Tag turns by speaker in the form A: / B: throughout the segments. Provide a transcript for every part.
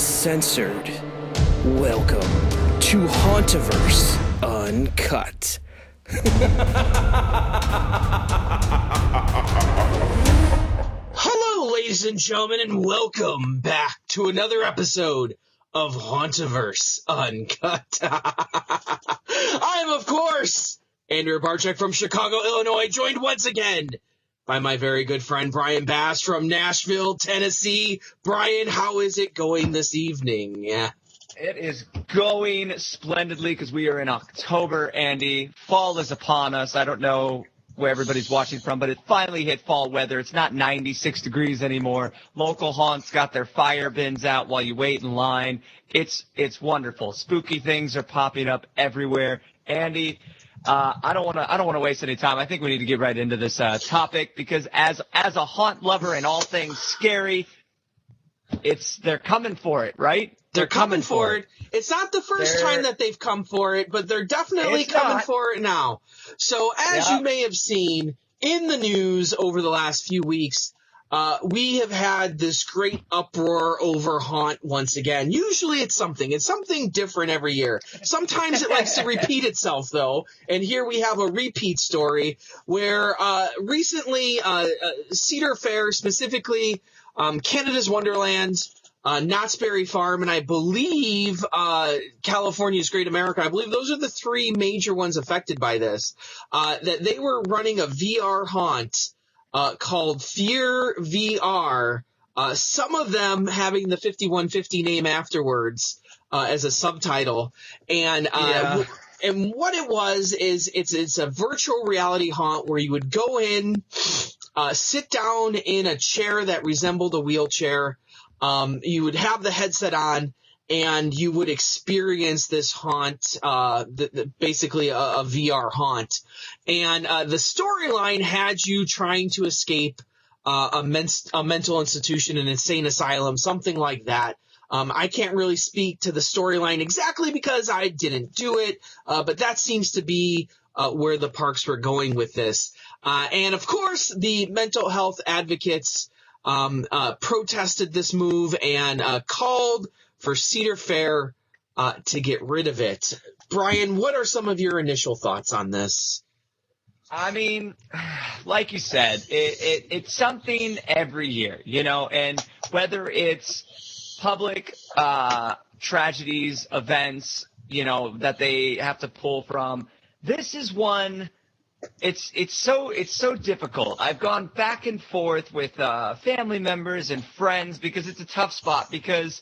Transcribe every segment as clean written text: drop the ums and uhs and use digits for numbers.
A: uncensored. Welcome to Hauntoverse Uncut. Hello, ladies and gentlemen, and welcome back to another episode of Hauntoverse Uncut. I am, of course, Andrew Barczyk from Chicago, Illinois, joined once again by my very good friend Brian Bass from Nashville, Tennessee. Brian, how is it going this evening? Yeah.
B: It is going splendidly because we are in October, Andy. Fall is upon us. I don't know where everybody's watching from, but it finally hit fall weather. It's not 96 degrees anymore. Local haunts got their fire bins out while you wait in line. It's wonderful. Spooky things are popping up everywhere. Andy, I don't want to waste any time. I think we need to get right into this topic because as a haunt lover and all things scary, they're coming for it, right?
A: They're coming for it. It's not the first time that they've come for it, but they're definitely coming for it now. So as you may have seen in the news over the last few weeks, we have had this great uproar over haunt once again. Usually it's something different every year. Sometimes it likes to repeat itself, though. And here we have a repeat story where recently Cedar Fair, specifically Canada's Wonderland, Knott's Berry Farm, and I believe California's Great America. I believe those are the three major ones affected by this. That they were running a VR haunt called Fear VR. Some of them having the 5150 name afterwards as a subtitle, and what it was is it's a virtual reality haunt where you would go in, sit down in a chair that resembled a wheelchair. You would have the headset on, and you would experience this haunt, basically a VR haunt. And the storyline had you trying to escape a mental institution, an insane asylum, something like that. I can't really speak to the storyline exactly because I didn't do it, but that seems to be where the parks were going with this. And, of course, the mental health advocates protested this move and called for Cedar Fair to get rid of it. Brian, what are some of your initial thoughts on this?
B: I mean, like you said, it's something every year, and whether it's public tragedies, events, that they have to pull from, this is one. It's so difficult. I've gone back and forth with family members and friends because it's a tough spot because,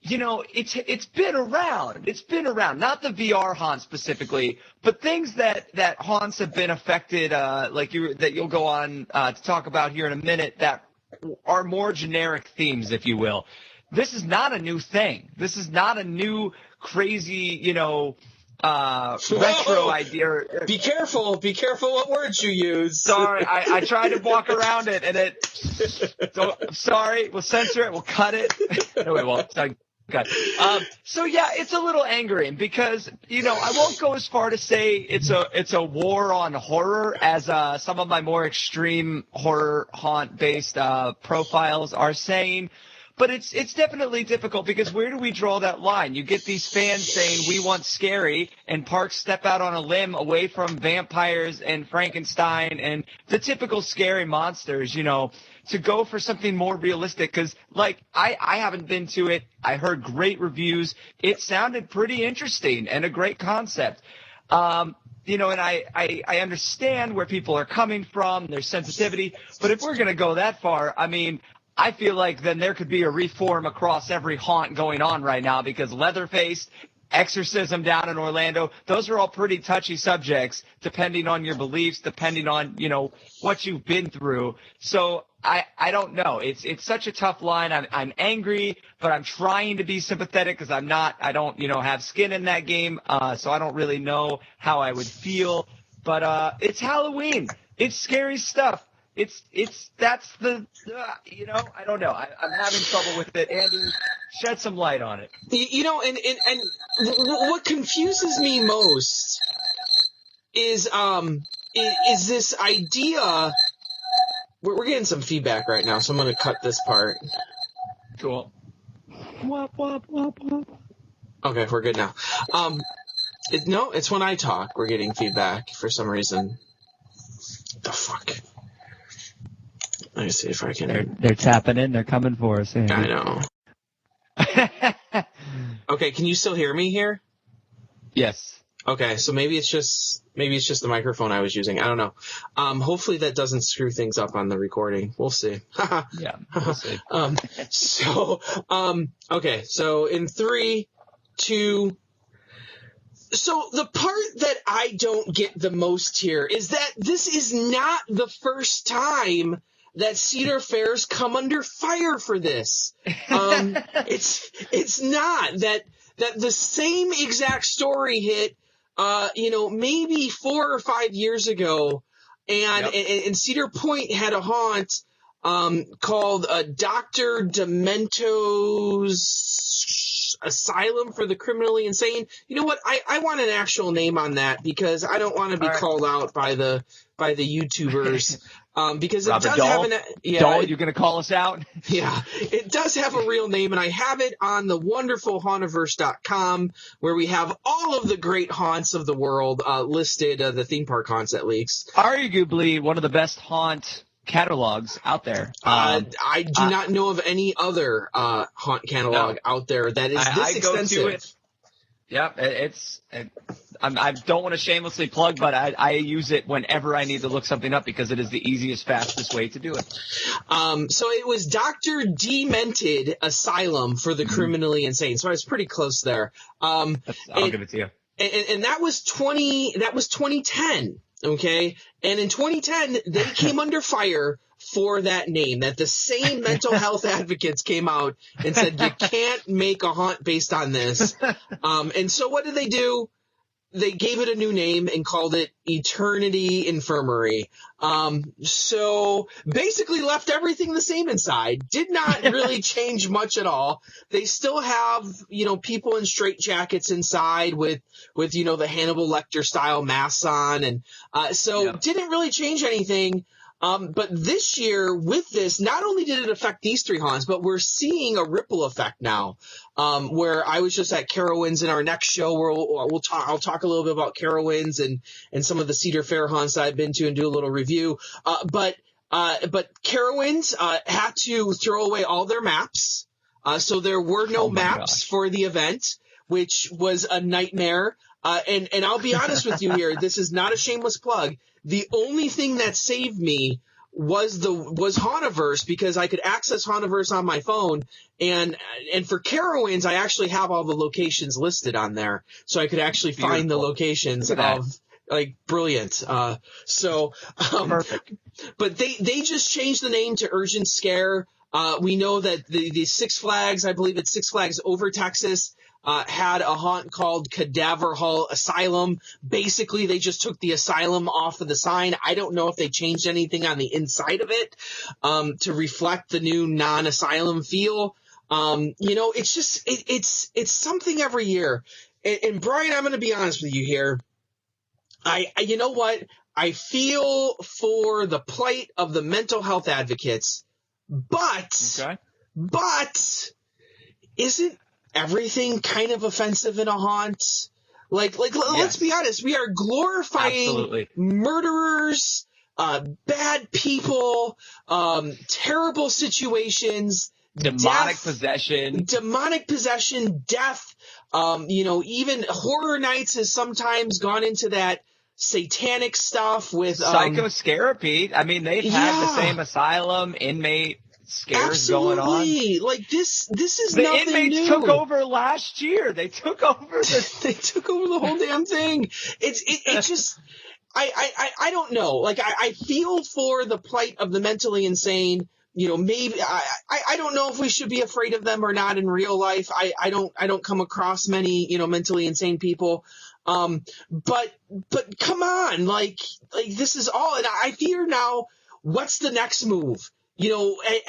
B: it's been around. It's been around. Not the VR haunt specifically, but things that haunts have been affected, that you'll go on to talk about here in a minute, that are more generic themes, if you will. This is not a new thing. This is not a new crazy, retro idea.
A: Be careful what words you use.
B: Sorry, I tried to walk around it, and I'm sorry, we'll censor it, we'll cut it. No, we won't. Okay. So yeah, it's a little angering because, I won't go as far to say it's a war on horror as some of my more extreme horror haunt based profiles are saying. But it's definitely difficult because where do we draw that line? You get these fans saying we want scary, and parks step out on a limb away from vampires and Frankenstein and the typical scary monsters, to go for something more realistic. Because, I haven't been to it. I heard great reviews. It sounded pretty interesting and a great concept. And I understand where people are coming from, their sensitivity. But if we're going to go that far, I feel like then there could be a reform across every haunt going on right now because Leatherface, exorcism down in Orlando, those are all pretty touchy subjects depending on your beliefs, depending on, what you've been through. So I don't know. It's such a tough line. I'm angry, but I'm trying to be sympathetic because I don't, have skin in that game. So I don't really know how I would feel. But it's Halloween. It's scary stuff. That's the, I don't know. I'm having trouble with it. Andy, shed some light on it.
A: And what confuses me most is this idea. We're getting some feedback right now, so I'm going to cut this part.
B: Cool. Wop, wop, wop, wop.
A: Okay, we're good now. No, it's when I talk. We're getting feedback for some reason. The fuck? Let me see if I can.
B: They're tapping in. They're coming for us, Andy.
A: I know. Okay, can you still hear me here?
B: Yes.
A: Okay, so maybe it's just the microphone I was using. I don't know. Hopefully that doesn't screw things up on the recording. We'll see.
B: Yeah, we'll see.
A: Okay, so in 3, 2. So the part that I don't get the most here is that this is not the first time that Cedar Fair's come under fire for this. It's not that the same exact story hit, maybe 4 or 5 years ago, and Cedar Point had a haunt called Dr. Demento's Asylum for the Criminally Insane. You know what? I want an actual name on that because I don't want to be called out by the YouTubers. Because it
B: Robert
A: does
B: Dahl?
A: have
B: Dahl, you're going to call us out?
A: Yeah, it does have a real name, and I have it on the wonderful Hauntoverse.com, where we have all of the great haunts of the world listed, the theme park haunts at least.
B: Arguably one of the best haunt catalogs out there.
A: I do not know of any other haunt catalog out there that is this extensive.
B: Go to it. Yep, I don't want to shamelessly plug, but I use it whenever I need to look something up because it is the easiest, fastest way to do it.
A: So it was Dr. Demented Asylum for the Criminally Insane. So I was pretty close there.
B: I'll give it to you.
A: And that was 2010. Okay. And in 2010, they came under fire for that name, that the same mental health advocates came out and said, you can't make a haunt based on this. And so what did they do? They gave it a new name and called it Eternity Infirmary. So basically left everything the same inside. Did not really change much at all. They still have, people in straitjackets inside with the Hannibal Lecter style masks on. And, didn't really change anything. But this year with this, not only did it affect these 3 haunts, but we're seeing a ripple effect now. Where I was just at Carowinds in our next show where I'll talk a little bit about Carowinds and some of the Cedar Fair haunts I've been to and do a little review. But Carowinds, had to throw away all their maps. So there were no maps for the event, which was a nightmare. And I'll be honest with you here. This is not a shameless plug. The only thing that saved me was Hauntoverse because I could access Hauntoverse on my phone. And for Carowinds, I actually have all the locations listed on there. So I could actually find the locations of brilliant. Perfect. But they just changed the name to Urgent Scare. We know that the Six Flags, I believe it's Six Flags Over Texas, had a haunt called Cadaver Hall Asylum. Basically, they just took the asylum off of the sign. I don't know if they changed anything on the inside of it to reflect the new non-asylum feel. It's just it's something every year. And Brian, I'm going to be honest with you here. You know what? I feel for the plight of the mental health advocates, but isn't everything kind of offensive in a haunt? Let's be honest. We are glorifying murderers, bad people, terrible situations,
B: demonic possession,
A: death. Even Horror Nights has sometimes gone into that satanic stuff with
B: psychoscarapy. I mean, they've had the same asylum inmate scares going on.
A: This is
B: the
A: nothing
B: inmates
A: new.
B: took over last year. They took over
A: the whole damn thing. It just I don't know. I feel for the plight of the mentally insane. Maybe I don't know if we should be afraid of them or not in real life. I don't come across many mentally insane people. But come on, this is all, and I fear now. What's the next move?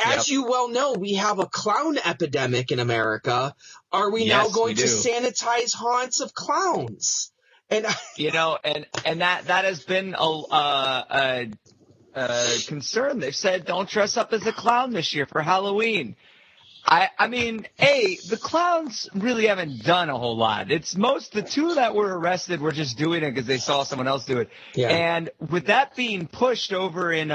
A: As you well know, we have a clown epidemic in America. Are we now going to sanitize haunts of clowns? And
B: and that has been a concern. They've said don't dress up as a clown this year for Halloween. I mean, the clowns really haven't done a whole lot. The two that were arrested were just doing it because they saw someone else do it.
A: Yeah.
B: And with that being pushed over in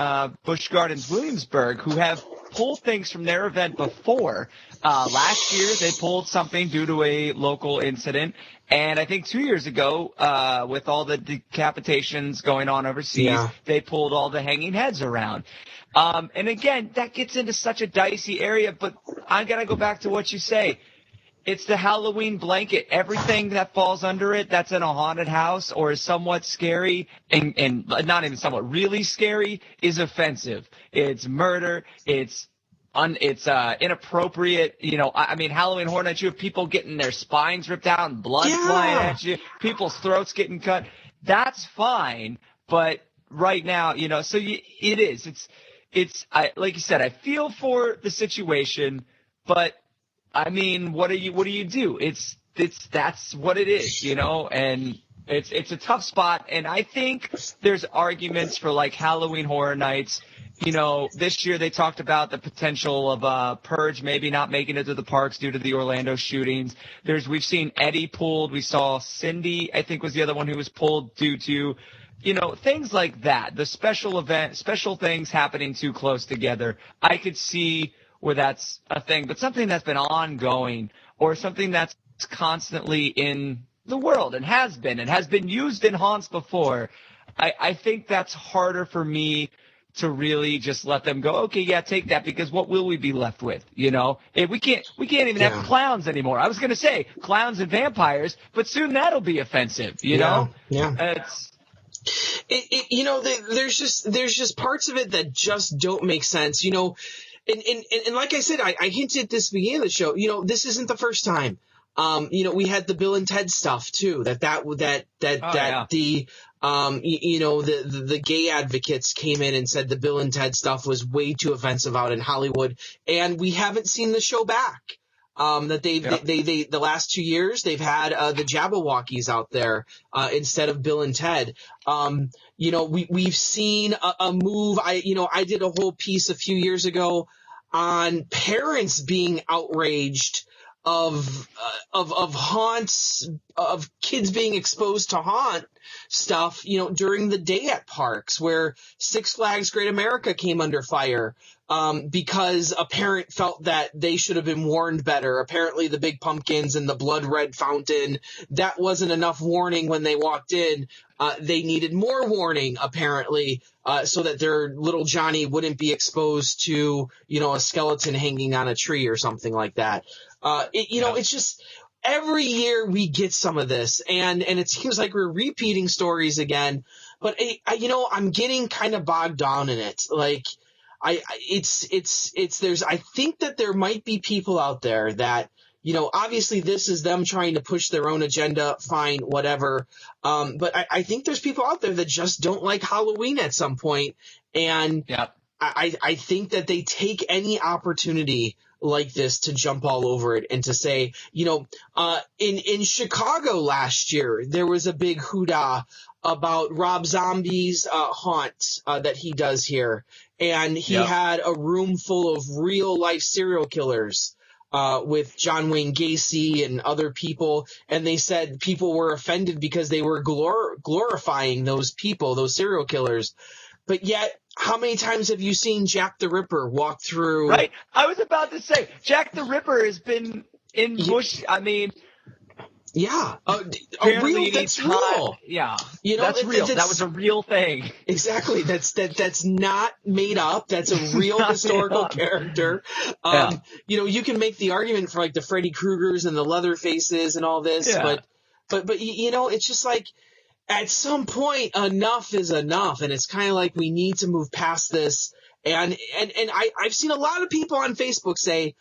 B: Busch Gardens, Williamsburg, who have pulled things from their event before. Last year, they pulled something due to a local incident. And I think 2 years ago, with all the decapitations going on overseas, they pulled all the hanging heads around. And again, that gets into such a dicey area, but I'm going to go back to what you say. It's the Halloween blanket. Everything that falls under it that's in a haunted house or is somewhat scary and not even somewhat really scary is offensive. It's murder. It's inappropriate. I mean, Halloween Horror Nights, you have people getting their spines ripped out and blood flying at you, people's throats getting cut. That's fine. But right now, it is. It's like you said, I feel for the situation, but I mean, what do you do? That's what it is, and it's a tough spot. And I think there's arguments for like Halloween Horror Nights. This year they talked about the potential of Purge maybe not making it to the parks due to the Orlando shootings. We've seen Eddie pulled. We saw Cindy, I think, was the other one who was pulled due to things like that, the special things happening too close together. I could see where that's a thing, but something that's been ongoing or something that's constantly in the world and has been used in haunts before, I think that's harder for me to really just let them go, okay, yeah, take that, because what will we be left with, We can't even have clowns anymore. I was going to say clowns and vampires, but soon that'll be offensive, know?
A: Yeah. There's just parts of it that just don't make sense, and like I said, I hinted at this beginning of the show, this isn't the first time. We had the Bill and Ted stuff too, the gay advocates came in and said the Bill and Ted stuff was way too offensive out in Hollywood, and we haven't seen the show back. The last 2 years they've had the Jabberwockies out there instead of Bill and Ted. We've seen a move. I did a whole piece a few years ago on parents being outraged of haunts, of kids being exposed to haunt stuff, during the day at parks where Six Flags Great America came under fire. Because a parent felt that they should have been warned better. Apparently the big pumpkins and the blood red fountain, that wasn't enough warning when they walked in. They needed more warning, apparently, so that their little Johnny wouldn't be exposed to, a skeleton hanging on a tree or something like that. It's just every year we get some of this, and it seems like we're repeating stories again. But, I'm getting kind of bogged down in it. Like, I think that there might be people out there that, obviously this is them trying to push their own agenda, fine, whatever. But I think there's people out there that just don't like Halloween at some point. And I think that they take any opportunity like this to jump all over it and to say, in Chicago last year, there was a big hoorah about Rob Zombie's haunt that he does here. And he had a room full of real life serial killers with John Wayne Gacy and other people. And they said people were offended because they were glorifying those people, those serial killers. But yet, how many times have you seen Jack the Ripper walk through?
B: Right. I was about to say, Jack the Ripper has been in Bush. I mean,
A: yeah, that's real.
B: Yeah, that's real. That was a real thing.
A: Exactly. That's not made up. That's a real historical character. You can make the argument for like the Freddy Kruegers and the Leatherfaces and all this, but it's just like at some point enough is enough, and it's kind of like we need to move past this. And I've seen a lot of people on Facebook say,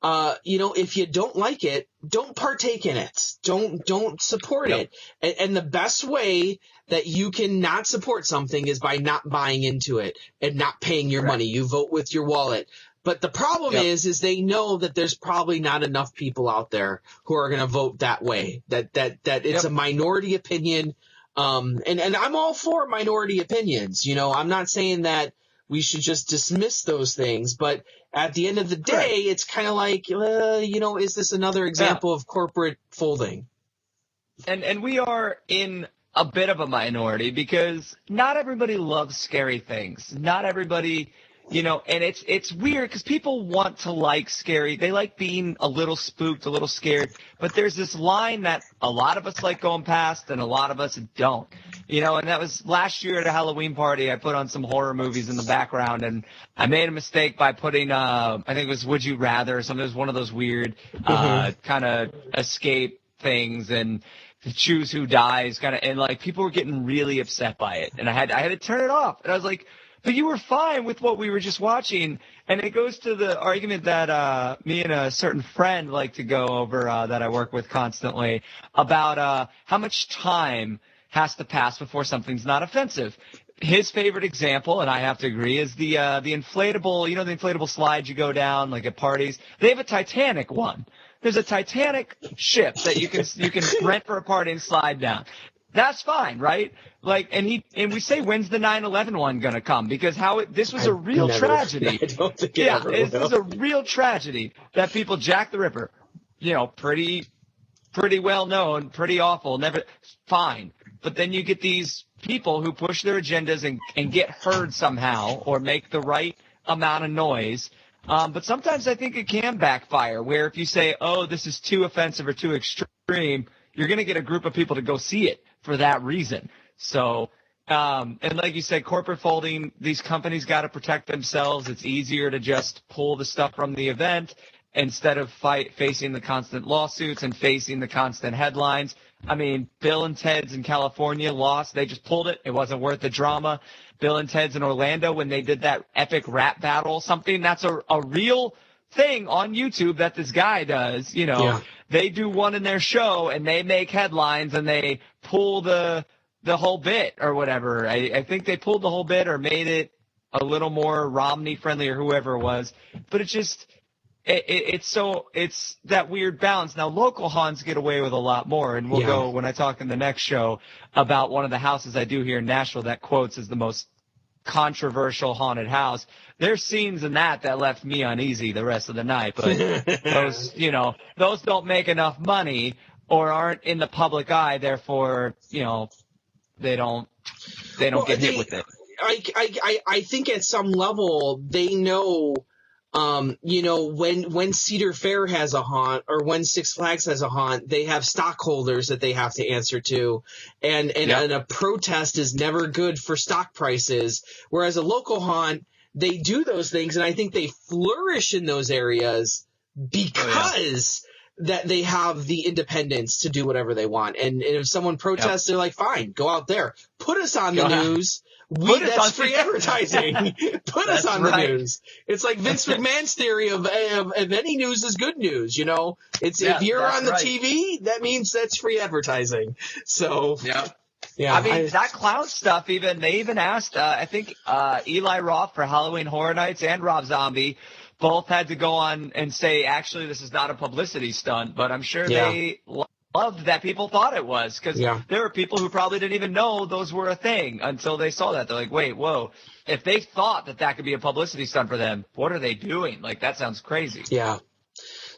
A: if you don't like it, don't partake in it. Don't support it. And the best way that you can not support something is by not buying into it and not paying your money. You vote with your wallet. But the problem is they know that there's probably not enough people out there who are going to vote that way, that it's a minority opinion. And I'm all for minority opinions. I'm not saying that we should just dismiss those things, but at the end of the day, it's kind of like, is this another example of corporate folding?
B: And we are in a bit of a minority because not everybody loves scary things. Not everybody, and it's weird because people want to like scary. They like being a little spooked, a little scared. But there's this line that a lot of us like going past and a lot of us don't. And that was last year at a Halloween party. I put on some horror movies in the background, and I made a mistake by putting, I think it was Would You Rather or something. It was one of those weird kind of escape things and choose who dies kind of, and like people were getting really upset by it, and I had to turn it off, and I was like, but you were fine with what we were just watching. And it goes to the argument that me and a certain friend like to go over that I work with constantly about how much time has to pass before something's not offensive. His favorite example, and I have to agree, is the inflatable, the inflatable slides you go down like at parties. They have a Titanic one. There's a Titanic ship that you can rent for a party and slide down. That's fine, right? Like, and we say, when's the 9/11 one gonna come? Because this was a real tragedy.
A: I don't think
B: this is a real tragedy that people Jack the Ripper, pretty well known, pretty awful, never fine. But then you get these people who push their agendas and get heard somehow or make the right amount of noise. But sometimes I think it can backfire where if you say, oh, this is too offensive or too extreme, you're going to get a group of people to go see it for that reason. So, and like you said, corporate folding, these companies got to protect themselves. It's easier to just pull the stuff from the event instead of facing the constant lawsuits and facing the constant headlines. I mean, Bill and Ted's in California lost. They just pulled it. It wasn't worth the drama. Bill and Ted's in Orlando when they did that epic rap battle, something that's a real thing on YouTube that this guy does. They do one in their show and they make headlines and they pull the whole bit or whatever. I think they pulled the whole bit or made it a little more Romney friendly or whoever it was. But it's just it's that weird balance. Now, local haunts get away with a lot more, and we'll go when I talk in the next show about one of the houses I do here in Nashville that quotes as the most controversial haunted house. There's scenes in that left me uneasy the rest of the night, but those don't make enough money or aren't in the public eye, therefore, they don't get hit with it.
A: I think at some level they know. When Cedar Fair has a haunt or when Six Flags has a haunt, they have stockholders that they have to answer to. And a protest is never good for stock prices. Whereas a local haunt, they do those things. And I think they flourish in those areas because that they have the independence to do whatever they want. And if someone protests, they're like, fine, go out there, put us on the news. That's free advertising. Put us on the news. It's like Vince McMahon's theory of any news is good news. If you're on the TV, that means that's free advertising. So yeah.
B: I mean, that clown stuff. They even asked. I think Eli Roth for Halloween Horror Nights and Rob Zombie both had to go on and say, actually, this is not a publicity stunt. But I'm sure they loved that people thought it was because there were people who probably didn't even know those were a thing until they saw that. They're like, wait, whoa. If they thought that could be a publicity stunt for them, what are they doing? Like, that sounds crazy.
A: Yeah.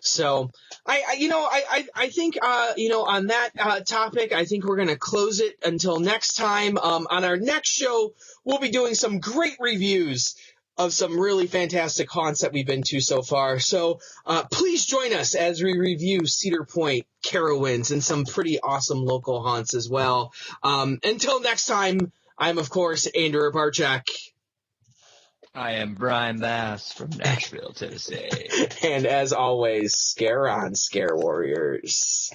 A: So I think, on that topic, I think we're going to close it until next time. On our next show, we'll be doing some great reviews of some really fantastic haunts that we've been to so far. So please join us as we review Cedar Point, Carowinds, and some pretty awesome local haunts as well. Until next time, I'm, of course, Andrew Barchak.
B: I am Brian Bass from Nashville, Tennessee.
A: And as always, scare on, Scare Warriors.